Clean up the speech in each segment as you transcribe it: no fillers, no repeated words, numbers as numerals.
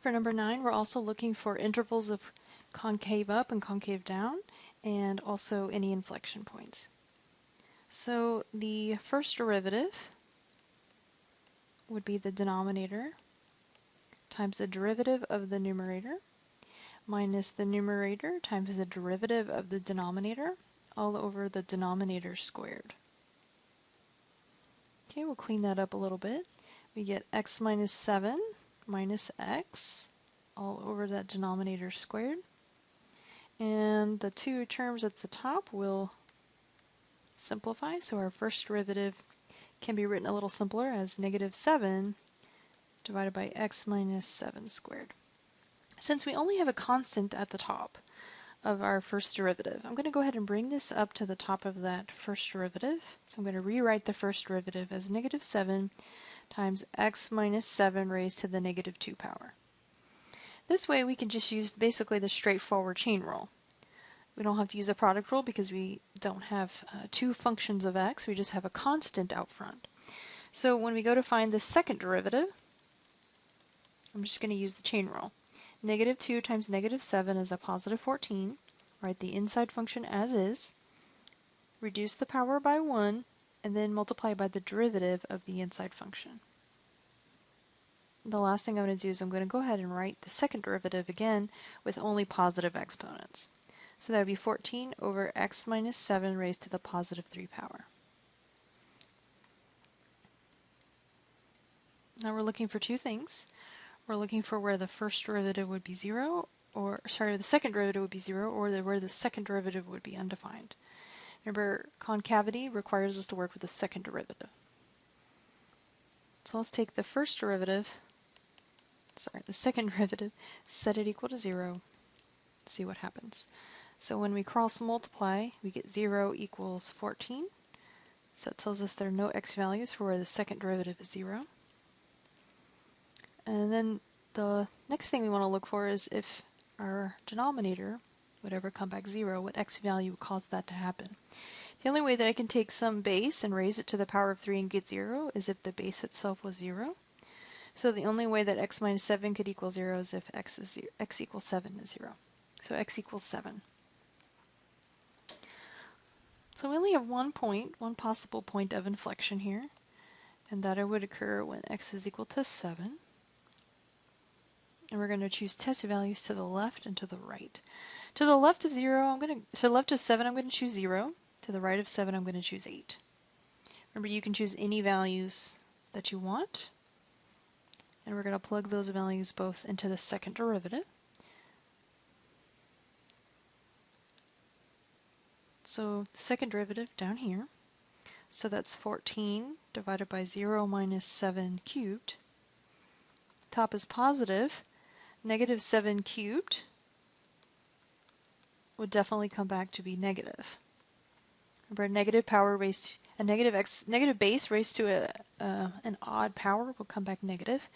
For number 9, we're also looking for intervals of concave up and concave down, and also any inflection points. So the first derivative would be the denominator times the derivative of the numerator minus the numerator times the derivative of the denominator all over the denominator squared. Okay, we'll clean that up a little bit. We get x minus 7 minus x all over that denominator squared. And the two terms at the top will simplify, so our first derivative can be written a little simpler as negative 7 divided by x minus 7 squared. Since we only have a constant at the top of our first derivative, I'm going to go ahead and bring this up to the top of that first derivative. So I'm going to rewrite the first derivative as negative 7 times x minus 7 raised to the negative 2 power. This way we can just use basically the straightforward chain rule. We don't have to use a product rule because we don't have two functions of x, we just have a constant out front. So when we go to find the second derivative, I'm just going to use the chain rule. Negative 2 times negative 7 is a positive 14. Write the inside function as is, reduce the power by 1, and then multiply by the derivative of the inside function. The last thing I'm going to do is I'm going to go ahead and write the second derivative again with only positive exponents. So that would be 14 over x minus 7 raised to the positive 3 power. Now we're looking for two things. We're looking for where the first derivative would be 0, or sorry, the second derivative would be 0, or where the second derivative would be undefined. Remember, concavity requires us to work with the second derivative. So let's take the first derivative, the second derivative, set it equal to 0, see what happens. So when we cross multiply, we get 0 equals 14. So that tells us there are no x values for where the second derivative is 0. And then the next thing we want to look for is if our denominator would ever come back 0, what x value would cause that to happen. The only way that I can take some base and raise it to the power of 3 and get 0 is if the base itself was 0. So the only way that x minus 7 could equal 0 is if x equals 7 is 0. So x equals 7. So we only have one possible point of inflection here, and that it would occur when x is equal to 7. And we're going to choose test values to the left and to the right. To the left of 0, to the left of 7, I'm going to choose 0. To the right of 7, I'm going to choose 8. Remember, you can choose any values that you want. And we're going to plug those values both into the second derivative. So the second derivative down here. So that's 14 divided by 0 minus 7 cubed. Top is positive. Negative 7 cubed would definitely come back to be negative. Remember, a negative base raised to an odd power will come back negative.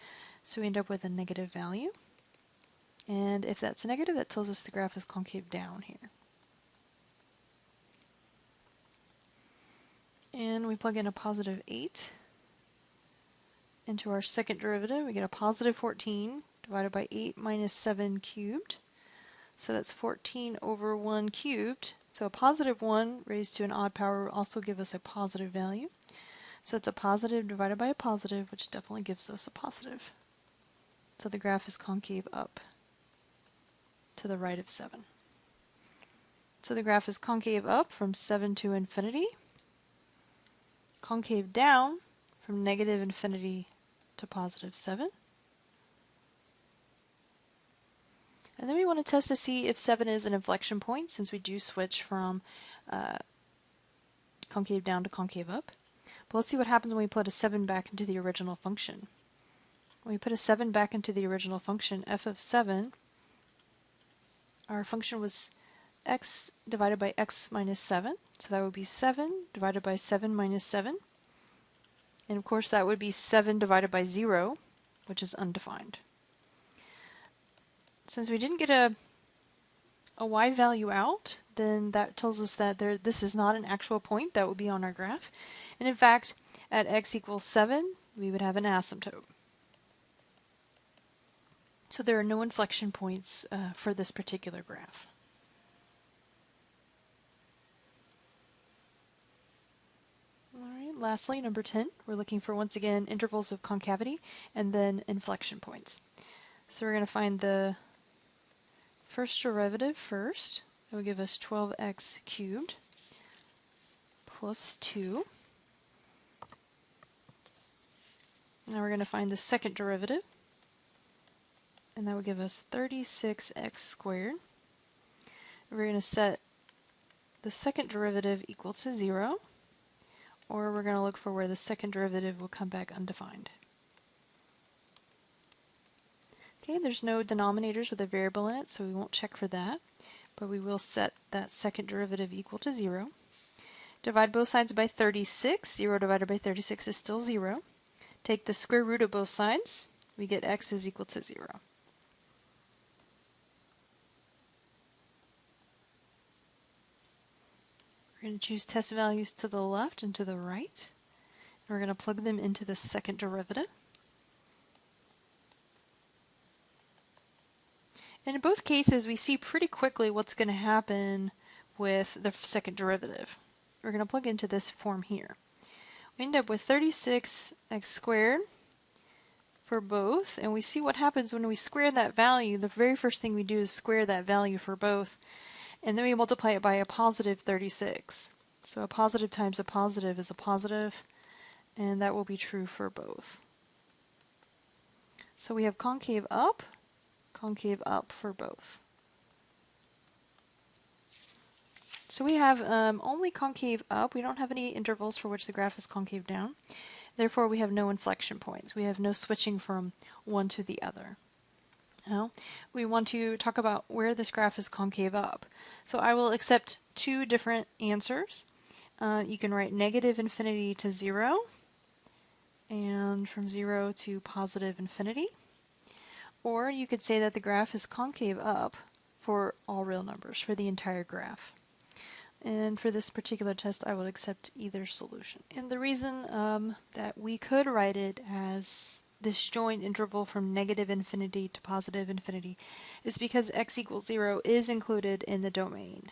So we end up with a negative value. And if that's negative, that tells us the graph is concave down here. And we plug in a positive 8 into our second derivative. We get a positive 14 divided by 8 minus 7 cubed. So that's 14 over 1 cubed. So a positive 1 raised to an odd power will also give us a positive value. So it's a positive divided by a positive, which definitely gives us a positive. So the graph is concave up to the right of 7. So the graph is concave up from 7 to infinity. Concave down from negative infinity to positive 7. And then we want to test to see if 7 is an inflection point, since we do switch from concave down to concave up. But let's see what happens when we put a 7 back into the original function. When we put a 7 back into the original function, f of 7, our function was x divided by x minus 7. So that would be 7 divided by 7 minus 7. And of course that would be 7 divided by 0, which is undefined. Since we didn't get a y value out, then that tells us that this is not an actual point that would be on our graph. And in fact, at x equals 7, we would have an asymptote. So there are no inflection points for this particular graph. All right, lastly, number 10, we're looking for, once again, intervals of concavity and then inflection points. So we're going to find the first derivative first. That will give us 12x cubed plus 2. Now we're going to find the second derivative, and that would give us 36x squared. We're going to set the second derivative equal to 0, or we're going to look for where the second derivative will come back undefined. Okay, there's no denominators with a variable in it, so we won't check for that, but we will set that second derivative equal to 0. Divide both sides by 36. 0 divided by 36 is still 0. Take the square root of both sides. We get x is equal to 0. We're going to choose test values to the left and to the right. We're going to plug them into the second derivative. And in both cases, we see pretty quickly what's going to happen with the second derivative. We're going to plug into this form here. We end up with 36x squared for both, and we see what happens when we square that value. The very first thing we do is square that value for both, and then we multiply it by a positive 36. So a positive times a positive is a positive, and that will be true for both. So we have concave up for both. So we have only concave up. We don't have any intervals for which the graph is concave down. Therefore, we have no inflection points. We have no switching from one to the other. Now, we want to talk about where this graph is concave up. So I will accept two different answers. You can write negative infinity to 0, and from 0 to positive infinity. Or you could say that the graph is concave up for all real numbers, for the entire graph. And for this particular test, I would accept either solution. And the reason that we could write it as this joint interval from negative infinity to positive infinity is because x equals 0 is included in the domain.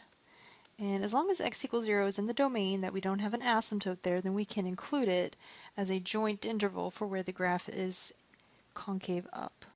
And as long as x equals 0 is in the domain, that we don't have an asymptote there, then we can include it as a joint interval for where the graph is concave up.